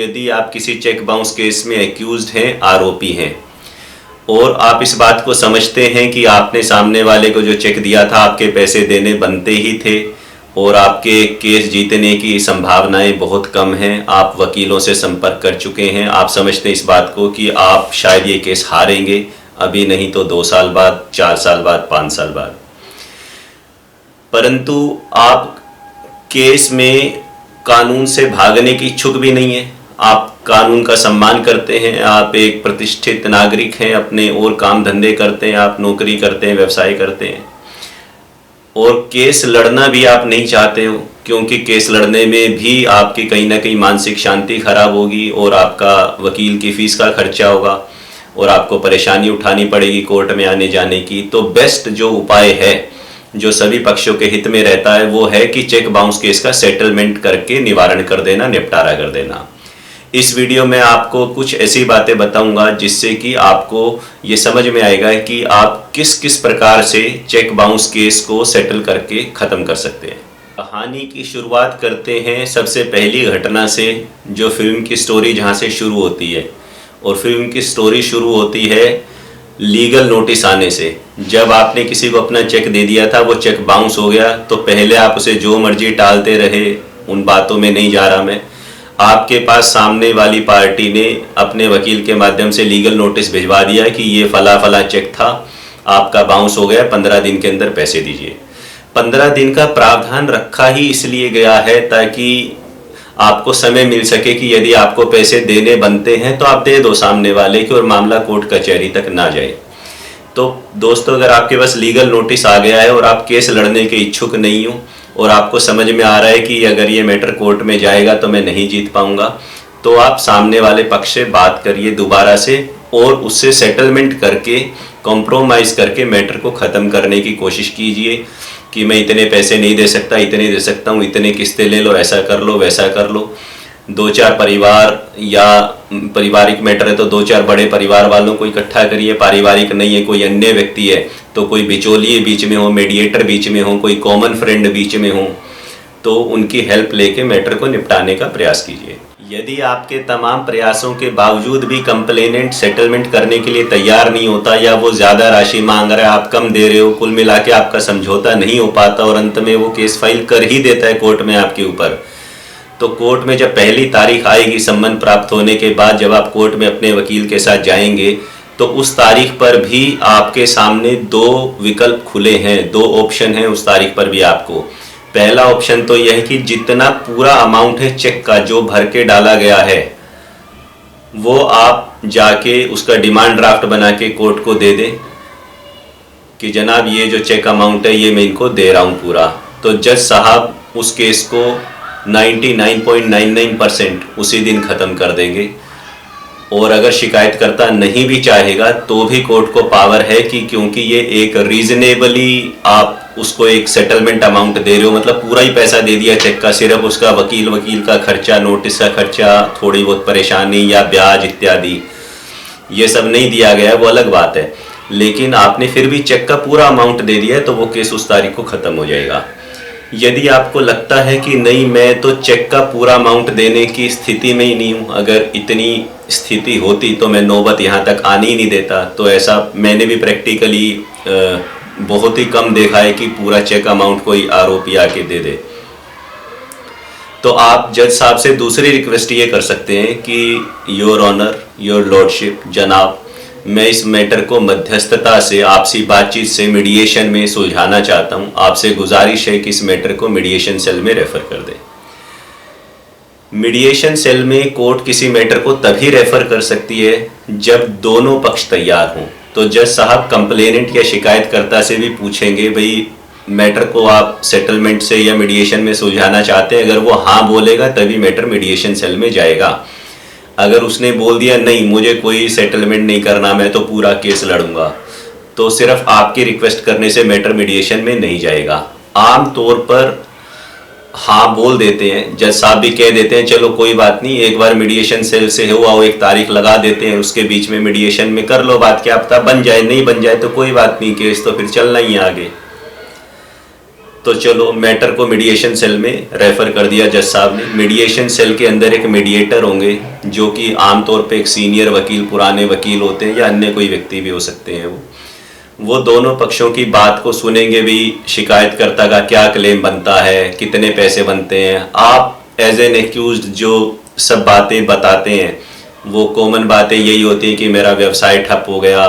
यदि आप किसी चेक बाउंस केस में एक्यूज्ड हैं, आरोपी हैं, और आप इस बात को समझते हैं कि आपने सामने वाले को जो चेक दिया था आपके पैसे देने बनते ही थे और आपके केस जीतने की संभावनाएं बहुत कम हैं, आप वकीलों से संपर्क कर चुके हैं, आप समझते हैं इस बात को कि आप शायद ये केस हारेंगे, अभी नहीं तो 2 साल बाद, 4 साल बाद, 5 साल बाद, परंतु आप केस में कानून से भागने की इच्छुक भी नहीं है। आप कानून का सम्मान करते हैं, आप एक प्रतिष्ठित नागरिक हैं, अपने और काम धंधे करते हैं, आप नौकरी करते हैं, व्यवसाय करते हैं, और केस लड़ना भी आप नहीं चाहते हो, क्योंकि केस लड़ने में भी आपकी कहीं ना कहीं मानसिक शांति खराब होगी और आपका वकील की फीस का खर्चा होगा और आपको परेशानी उठानी पड़ेगी कोर्ट में आने जाने की। तो बेस्ट जो उपाय है, जो सभी पक्षों के हित में रहता है, वो है कि चेक बाउंस केस का सेटलमेंट करके निवारण कर देना, निपटारा कर देना। इस वीडियो में आपको कुछ ऐसी बातें बताऊंगा जिससे कि आपको ये समझ में आएगा कि आप किस किस प्रकार से चेक बाउंस केस को सेटल करके ख़त्म कर सकते हैं। कहानी की शुरुआत करते हैं सबसे पहली घटना से, जो फिल्म की स्टोरी जहाँ से शुरू होती है। और फिल्म की स्टोरी शुरू होती है लीगल नोटिस आने से। जब आपने किसी को अपना चेक दे दिया था, वो चेक बाउंस हो गया, तो पहले आप उसे जो मर्जी टालते रहे, उन बातों में नहीं जा रहा मैं। आपके पास सामने वाली पार्टी ने अपने वकील के माध्यम से लीगल नोटिस भिजवा दिया कि ये फला फला चेक था, आपका बाउंस हो गया, 15 दिन के अंदर पैसे दीजिए। 15 दिन का प्रावधान रखा ही इसलिए गया है ताकि आपको समय मिल सके कि यदि आपको पैसे देने बनते हैं तो आप दे दो सामने वाले के, और मामला कोर्ट कचहरी तक ना जाए। तो दोस्तों, अगर आपके पास लीगल नोटिस आ गया है और आप केस लड़ने के इच्छुक नहीं हो और आपको समझ में आ रहा है कि अगर ये मैटर कोर्ट में जाएगा तो मैं नहीं जीत पाऊंगा, तो आप सामने वाले पक्ष से बात करिए दोबारा से और उससे सेटलमेंट करके, कॉम्प्रोमाइज़ करके मैटर को ख़त्म करने की कोशिश कीजिए कि मैं इतने पैसे नहीं दे सकता, इतने दे सकता हूँ, इतने किस्तें ले लो, ऐसा कर लो, वैसा कर लो। 2-4 परिवार या पारिवारिक मैटर है तो 2-4 बड़े परिवार वालों को इकट्ठा करिए। पारिवारिक नहीं है, कोई अन्य व्यक्ति है तो कोई बिचौलिए बीच में हो, मीडिएटर बीच में हो, कोई कॉमन फ्रेंड बीच में हो, तो उनकी हेल्प लेके मैटर को निपटाने का प्रयास कीजिए। यदि आपके तमाम प्रयासों के बावजूद भी कंप्लेनेंट सेटलमेंट करने के लिए तैयार नहीं होता, या वो ज़्यादा राशि मांग रहा है, आप कम दे रहे हो, कुल मिला के आपका समझौता नहीं हो पाता और अंत में वो केस फाइल कर ही देता है कोर्ट में आपके ऊपर, तो कोर्ट में जब पहली तारीख आएगी सम्मन प्राप्त होने के बाद, जब आप कोर्ट में अपने वकील के साथ जाएंगे, तो उस तारीख पर भी आपके सामने 2 विकल्प खुले हैं, 2 ऑप्शन हैं उस तारीख पर भी आपको। पहला ऑप्शन तो यह है कि जितना पूरा अमाउंट है चेक का जो भर के डाला गया है, वो आप जाके उसका डिमांड ड्राफ्ट बना के कोर्ट को दे दें कि जनाब ये जो चेक अमाउंट है ये मैं इनको दे रहा हूँ पूरा। तो जज साहब उस केस को 99.99% उसी दिन ख़त्म कर देंगे। और अगर शिकायतकर्ता नहीं भी चाहेगा तो भी कोर्ट को पावर है कि क्योंकि ये एक रीजनेबली आप उसको एक सेटलमेंट अमाउंट दे रहे हो, मतलब पूरा ही पैसा दे दिया चेक का, सिर्फ उसका वकील का खर्चा, नोटिस का खर्चा, थोड़ी बहुत परेशानी या ब्याज इत्यादि ये सब नहीं दिया गया है, वो अलग बात है, लेकिन आपने फिर भी चेक का पूरा अमाउंट दे दिया है तो वो केस उस तारीख को ख़त्म हो जाएगा। यदि आपको लगता है कि नहीं मैं तो चेक का पूरा अमाउंट देने की स्थिति में ही नहीं हूँ, अगर इतनी स्थिति होती तो मैं नौबत यहाँ तक आने ही नहीं देता, तो ऐसा मैंने भी प्रैक्टिकली बहुत ही कम देखा है कि पूरा चेक अमाउंट कोई आरोपी आके दे दे। तो आप जज साहब से दूसरी रिक्वेस्ट ये कर सकते हैं कि योर ऑनर, योर लॉर्डशिप, जनाब, मैं इस मैटर को मध्यस्थता से, आपसी बातचीत से, मीडिएशन में सुलझाना चाहता हूं। आपसे गुजारिश है कि इस मैटर को मीडिएशन सेल में रेफ़र कर दें। मीडिएशन सेल में कोर्ट किसी मैटर को तभी रेफ़र कर सकती है जब दोनों पक्ष तैयार हों। तो जज साहब कंप्लेनेंट या शिकायतकर्ता से भी पूछेंगे, भाई मैटर को आप सेटलमेंट से या मीडिएशन में सुलझाना चाहते हैं? अगर वो हाँ बोलेगा तभी मैटर मीडिएशन सेल में जाएगा। अगर उसने बोल दिया नहीं मुझे कोई सेटलमेंट नहीं करना, मैं तो पूरा केस लड़ूंगा, तो सिर्फ आपकी रिक्वेस्ट करने से मैटर मीडिएशन में नहीं जाएगा। आम तौर पर हाँ बोल देते हैं, जज साहब भी कह देते हैं चलो कोई बात नहीं, एक बार मीडिएशन सेल से हुआ हो, एक तारीख लगा देते हैं, उसके बीच में मीडिएशन में कर लो बात, क्या पता बन जाए, नहीं बन जाए तो कोई बात नहीं, केस तो फिर चलना ही आगे। तो चलो मैटर को मीडिएशन सेल में रेफर कर दिया जज साहब ने। मीडिएशन सेल के अंदर एक मीडिएटर होंगे जो कि आमतौर पे एक सीनियर वकील, पुराने वकील होते हैं या अन्य कोई व्यक्ति भी हो सकते हैं। वो दोनों पक्षों की बात को सुनेंगे भी, शिकायतकर्ता का क्या क्लेम बनता है, कितने पैसे बनते हैं। आप एज एन एक्यूज्ड जो सब बातें बताते हैं वो कॉमन बातें यही होती हैं कि मेरा व्यवसाय ठप हो गया,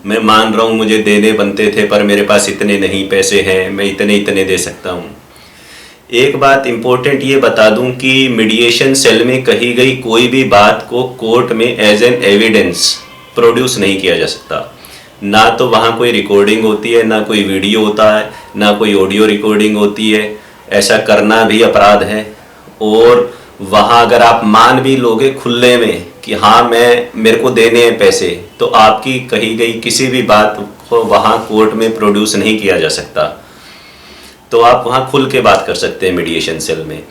मैं मान रहा हूँ मुझे देने बनते थे पर मेरे पास इतने नहीं पैसे हैं, मैं इतने इतने दे सकता हूँ। एक बात इम्पोर्टेंट ये बता दूं कि मीडिएशन सेल में कही गई कोई भी बात को कोर्ट में एज एन एविडेंस प्रोड्यूस नहीं किया जा सकता। ना तो वहाँ कोई रिकॉर्डिंग होती है, ना कोई वीडियो होता है, ना कोई ऑडियो रिकॉर्डिंग होती है। ऐसा करना भी अपराध है। और वहाँ अगर आप मान भी लोगे खुले में कि हाँ मेरे को देने हैं पैसे, तो आपकी कही गई किसी भी बात को वहाँ कोर्ट में प्रोड्यूस नहीं किया जा सकता। तो आप वहाँ खुल के बात कर सकते हैं मीडिएशन सेल में।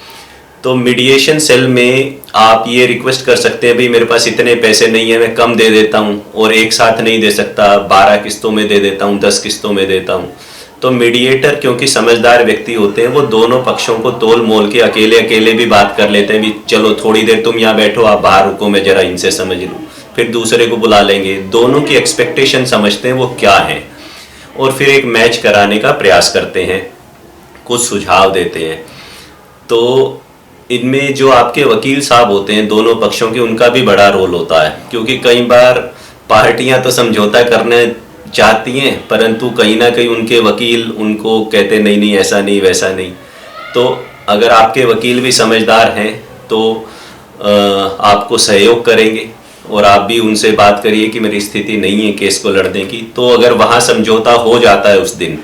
तो मीडिएशन सेल में आप ये रिक्वेस्ट कर सकते हैं भाई मेरे पास इतने पैसे नहीं है, मैं कम दे देता हूँ और एक साथ नहीं दे सकता, 12 किस्तों में दे देता हूँ, 10 किस्तों में देता हूँ। तो मीडिएटर क्योंकि समझदार व्यक्ति होते हैं, वो दोनों पक्षों को तोल मोल के अकेले अकेले भी बात कर लेते हैं भी चलो थोड़ी देर तुम यहाँ बैठो, आप बाहर रुको, मैं जरा इनसे समझ लूँ, फिर दूसरे को बुला लेंगे। दोनों की एक्सपेक्टेशन समझते हैं वो क्या है और फिर एक मैच कराने का प्रयास करते हैं, कुछ सुझाव देते हैं। तो इनमें जो आपके वकील साहब होते हैं दोनों पक्षों के, उनका भी बड़ा रोल होता है, क्योंकि कई बार पार्टियां तो समझौता करने चाहती हैं परंतु कहीं ना कहीं उनके वकील उनको कहते नहीं नहीं ऐसा नहीं वैसा नहीं। तो अगर आपके वकील भी समझदार हैं तो आपको सहयोग करेंगे और आप भी उनसे बात करिए कि मेरी स्थिति नहीं है केस को लड़ने की। तो अगर वहाँ समझौता हो जाता है उस दिन,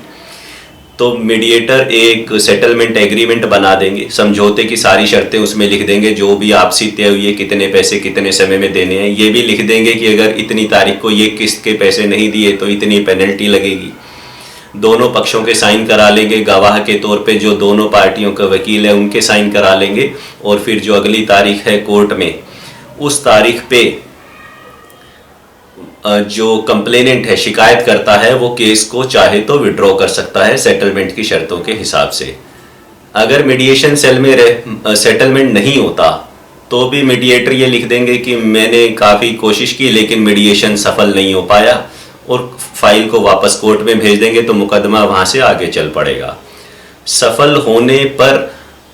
तो मीडिएटर एक सेटलमेंट एग्रीमेंट बना देंगे, समझौते की सारी शर्तें उसमें लिख देंगे, जो भी आपसी तय हुई है, कितने पैसे कितने समय में देने हैं। ये भी लिख देंगे कि अगर इतनी तारीख को ये किस्त के पैसे नहीं दिए तो इतनी पेनल्टी लगेगी। दोनों पक्षों के साइन करा लेंगे, गवाह के तौर पे जो दोनों पार्टियों का वकील है उनके साइन करा लेंगे। और फिर जो अगली तारीख है कोर्ट में, उस तारीख पे जो कंप्लेनेंट है, शिकायत करता है, वो केस को चाहे तो विड्रॉ कर सकता है सेटलमेंट की शर्तों के हिसाब से। अगर मीडिएशन सेल में सेटलमेंट नहीं होता तो भी मीडिएटर ये लिख देंगे कि मैंने काफ़ी कोशिश की लेकिन मीडिएशन सफल नहीं हो पाया, और फाइल को वापस कोर्ट में भेज देंगे तो मुकदमा वहाँ से आगे चल पड़ेगा। सफल होने पर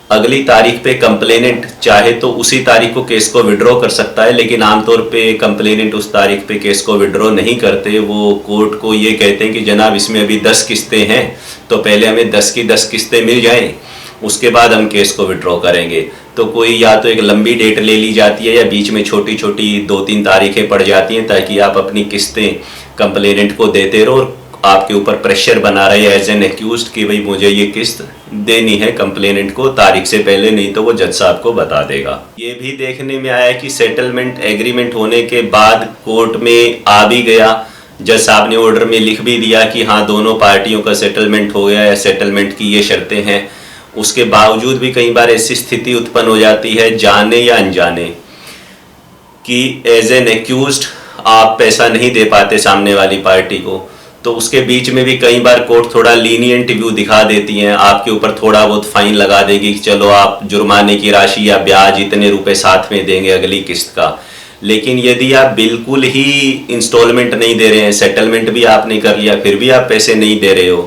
अगली तारीख पे कंप्लेनेंट चाहे तो उसी तारीख को केस को विड्रॉ कर सकता है, लेकिन आमतौर पे कंप्लेनेंट उस तारीख पे केस को विड्रॉ नहीं करते। वो कोर्ट को ये कहते हैं कि जनाब इसमें अभी 10 किस्तें हैं तो पहले हमें 10 की 10 किस्तें मिल जाएं, उसके बाद हम केस को विड्रॉ करेंगे। तो कोई या तो एक लंबी डेट ले ली जाती है या बीच में छोटी छोटी 2-3 तारीखें पड़ जाती हैं ताकि आप अपनी किस्तें कंप्लेनेंट को देते रहो और आपके ऊपर प्रेशर बना रहे एज एन एक्यूज्ड कि भाई मुझे ये किस्त देनी है कंप्लेनेंट को तारीख से पहले, नहीं तो वो जज साहब को बता देगा। ये भी देखने में आया कि सेटलमेंट एग्रीमेंट होने के बाद कोर्ट में आ भी गया, जज साहब ने ऑर्डर में लिख भी दिया कि हाँ दोनों पार्टियों का सेटलमेंट हो गया है, सेटलमेंट की ये शर्तें हैं। उसके बावजूद भी कई बार ऐसी स्थिति उत्पन्न हो जाती है जाने या अनजाने कि एज एन एक्यूज्ड आप पैसा नहीं दे पाते सामने वाली पार्टी को, तो उसके बीच में भी कई बार कोर्ट थोड़ा लीनियंट व्यू दिखा देती हैं, आपके ऊपर थोड़ा बहुत फाइन लगा देगी कि चलो आप जुर्माने की राशि या ब्याज इतने रुपए साथ में देंगे अगली किस्त का। लेकिन यदि आप बिल्कुल ही इंस्टॉलमेंट नहीं दे रहे हैं, सेटलमेंट भी आपने कर लिया फिर भी आप पैसे नहीं दे रहे हो,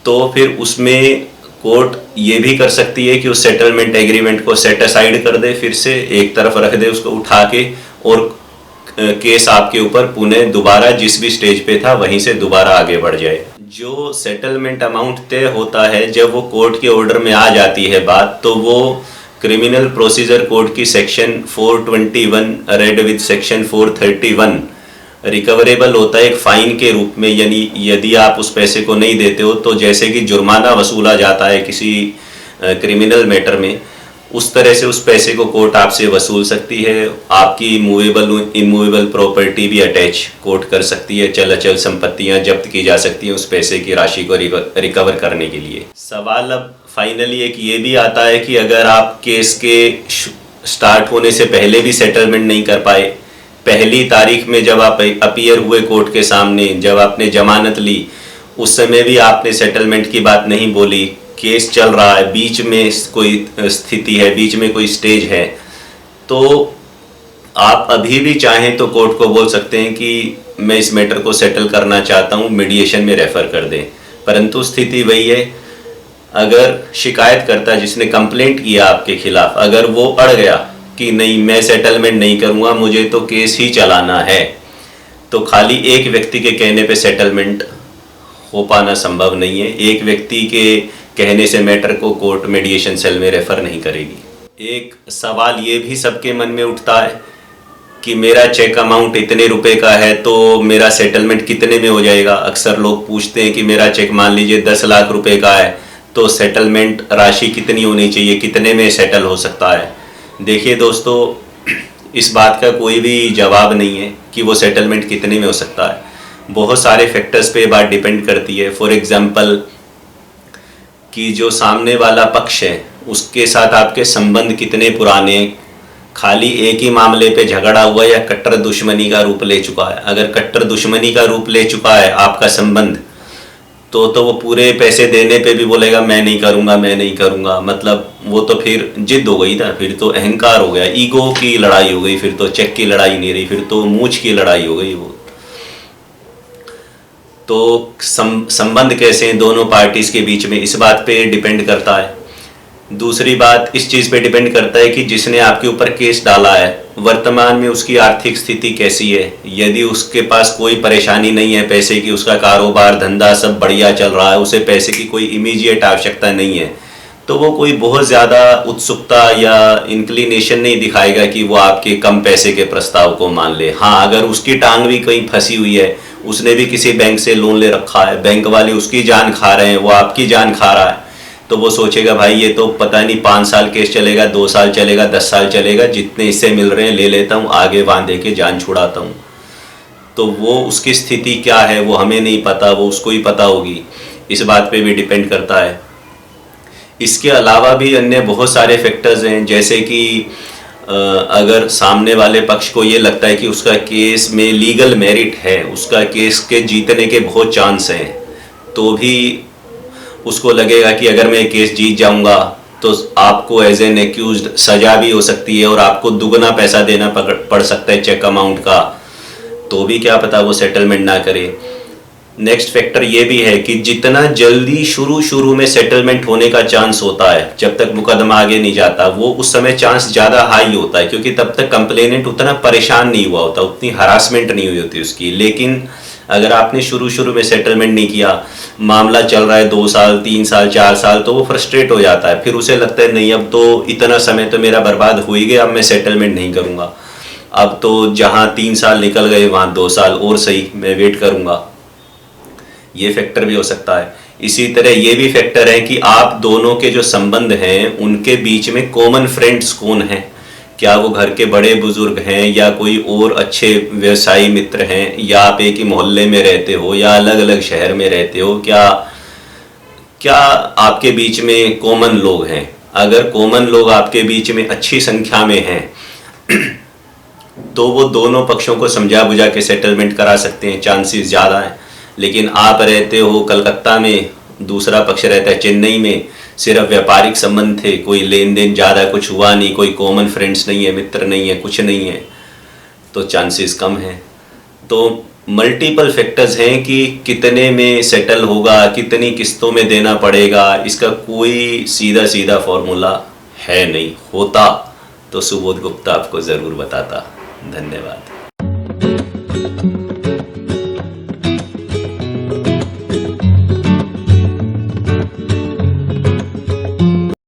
तो फिर उसमें कोर्ट ये भी कर सकती है कि उस सेटलमेंट एग्रीमेंट को सेट असाइड कर दे, फिर से एक तरफ रख दे उसको उठा के, और केस आपके ऊपर पुनः दोबारा जिस भी स्टेज पे था वहीं से दोबारा आगे बढ़ जाए। जो सेटलमेंट अमाउंट तय होता है जब वो कोर्ट के ऑर्डर में आ जाती है बात, तो वो क्रिमिनल प्रोसीजर कोड की section 421 read with section 431 recoverable होता है एक फाइन के रूप में। यानी यदि आप उस पैसे को नहीं देते हो तो जैसे कि जुर्माना वसूला जाता है किसी क्रिमिनल मैटर में, उस तरह से उस पैसे को कोर्ट आपसे वसूल सकती है। आपकी मूवेबल इमूवेबल प्रॉपर्टी भी अटैच कोर्ट कर सकती है, चल अचल संपत्तियां जब्त की जा सकती हैं उस पैसे की राशि को रिकवर करने के लिए। सवाल अब फाइनली एक ये भी आता है कि अगर आप केस के स्टार्ट होने से पहले भी सेटलमेंट नहीं कर पाए, पहली तारीख में जब आप अपीयर हुए कोर्ट के सामने, जब आपने जमानत ली, उस समय भी आपने सेटलमेंट की बात नहीं बोली, केस चल रहा है, बीच में कोई स्थिति है, बीच में कोई स्टेज है, तो आप अभी भी चाहें तो कोर्ट को बोल सकते हैं कि मैं इस मैटर को सेटल करना चाहता हूं, मीडिएशन में रेफर कर दें। परंतु स्थिति वही है, अगर शिकायतकर्ता जिसने कंप्लेंट किया आपके खिलाफ, अगर वो अड़ गया कि नहीं मैं सेटलमेंट नहीं करूंगा, मुझे तो केस ही चलाना है, तो खाली एक व्यक्ति के कहने पे सेटलमेंट हो पाना संभव नहीं है। एक व्यक्ति के कहने से मैटर को कोर्ट मीडिएशन सेल में रेफर नहीं करेगी। एक सवाल ये भी सबके मन में उठता है कि मेरा चेक अमाउंट इतने रुपए का है तो मेरा सेटलमेंट कितने में हो जाएगा। अक्सर लोग पूछते हैं कि मेरा चेक मान लीजिए 10 लाख रुपए का है तो सेटलमेंट राशि कितनी होनी चाहिए, कितने में सेटल हो सकता है। देखिए दोस्तों, इस बात का कोई भी जवाब नहीं है कि वो सेटलमेंट कितने में हो सकता है। बहुत सारे फैक्टर्स पे बात डिपेंड करती है। फॉर एग्जांपल कि जो सामने वाला पक्ष है उसके साथ आपके संबंध कितने पुराने, खाली एक ही मामले पे झगड़ा हुआ या कट्टर दुश्मनी का रूप ले चुका है। अगर कट्टर दुश्मनी का रूप ले चुका है आपका संबंध, तो वो पूरे पैसे देने पे भी बोलेगा मैं नहीं करूँगा, मैं नहीं करूँगा। मतलब वो तो फिर जिद हो गई ना, फिर तो अहंकार हो गया, ईगो की लड़ाई हो गई, फिर तो चेक की लड़ाई नहीं रही, फिर तो मूंछ की लड़ाई हो गई। वो तो संबंध कैसे हैं दोनों पार्टीज के बीच में, इस बात पे डिपेंड करता है। दूसरी बात इस चीज़ पे डिपेंड करता है कि जिसने आपके ऊपर केस डाला है वर्तमान में उसकी आर्थिक स्थिति कैसी है। यदि उसके पास कोई परेशानी नहीं है पैसे की, उसका कारोबार धंधा सब बढ़िया चल रहा है, उसे पैसे की कोई इमीडिएट आवश्यकता नहीं है, तो वो कोई बहुत ज़्यादा उत्सुकता या इंक्लिनेशन नहीं दिखाएगा कि वो आपके कम पैसे के प्रस्ताव को मान ले। हाँ, अगर उसकी टांग भी कहीं फंसी हुई है, उसने भी किसी बैंक से लोन ले रखा है, बैंक वाले उसकी जान खा रहे हैं, वो आपकी जान खा रहा है, तो वो सोचेगा भाई ये तो पता नहीं 5 साल केस चलेगा, 2 साल चलेगा, 10 साल चलेगा, जितने इससे मिल रहे हैं ले लेता हूँ, आगे बांध दे के जान छुड़ाता हूँ। तो वो उसकी स्थिति क्या है वो हमें नहीं पता, वो उसको ही पता होगी। इस बात पे भी डिपेंड करता है। इसके अलावा भी अन्य बहुत सारे फैक्टर्स हैं, जैसे कि अगर सामने वाले पक्ष को ये लगता है कि उसका केस में लीगल मेरिट है, उसका केस के जीतने के बहुत चांस हैं, तो भी उसको लगेगा कि अगर मैं केस जीत जाऊंगा तो आपको एज एन एक्यूज्ड सजा भी हो सकती है और आपको दुगना पैसा देना पड़ सकता है चेक अमाउंट का, तो भी क्या पता वो सेटलमेंट ना करे। नेक्स्ट फैक्टर ये भी है कि जितना जल्दी शुरू में सेटलमेंट होने का चांस होता है, जब तक मुकदमा आगे नहीं जाता, वो उस समय चांस ज़्यादा हाई होता है, क्योंकि तब तक कंप्लेनेंट उतना परेशान नहीं हुआ होता, उतनी हरासमेंट नहीं हुई होती उसकी। लेकिन अगर आपने शुरू में सेटलमेंट नहीं किया, मामला चल रहा है 2 साल 3 साल 4 साल, तो वो फ्रस्ट्रेट हो जाता है। फिर उसे लगता है नहीं, अब तो इतना समय तो मेरा बर्बाद हो ही गया, अब मैं सेटलमेंट नहीं करूँगा, अब तो जहाँ 3 साल निकल गए वहाँ 2 साल और सही, मैं वेट करूँगा। ये फैक्टर भी हो सकता है। इसी तरह ये भी फैक्टर है कि आप दोनों के जो संबंध हैं उनके बीच में कॉमन फ्रेंड्स कौन हैं। क्या वो घर के बड़े बुजुर्ग हैं या कोई और अच्छे व्यवसायी मित्र हैं, या आप एक ही मोहल्ले में रहते हो या अलग अलग शहर में रहते हो, क्या आपके बीच में कॉमन लोग हैं। अगर कॉमन लोग आपके बीच में अच्छी संख्या में हैं तो वो दोनों पक्षों को समझा बुझा के सेटलमेंट करा सकते हैं, चांसेस ज़्यादा हैं। लेकिन आप रहते हो कलकत्ता में, दूसरा पक्ष रहता है चेन्नई में, सिर्फ व्यापारिक संबंध थे, कोई लेन देन ज़्यादा कुछ हुआ नहीं, कोई कॉमन फ्रेंड्स नहीं है, मित्र नहीं है, कुछ नहीं है, तो चांसेस कम हैं। तो मल्टीपल फैक्टर्स हैं कि कितने में सेटल होगा, कितनी किस्तों में देना पड़ेगा, इसका कोई सीधा फॉर्मूला है नहीं। होता तो सुबोध गुप्ता आपको ज़रूर बताता। धन्यवाद।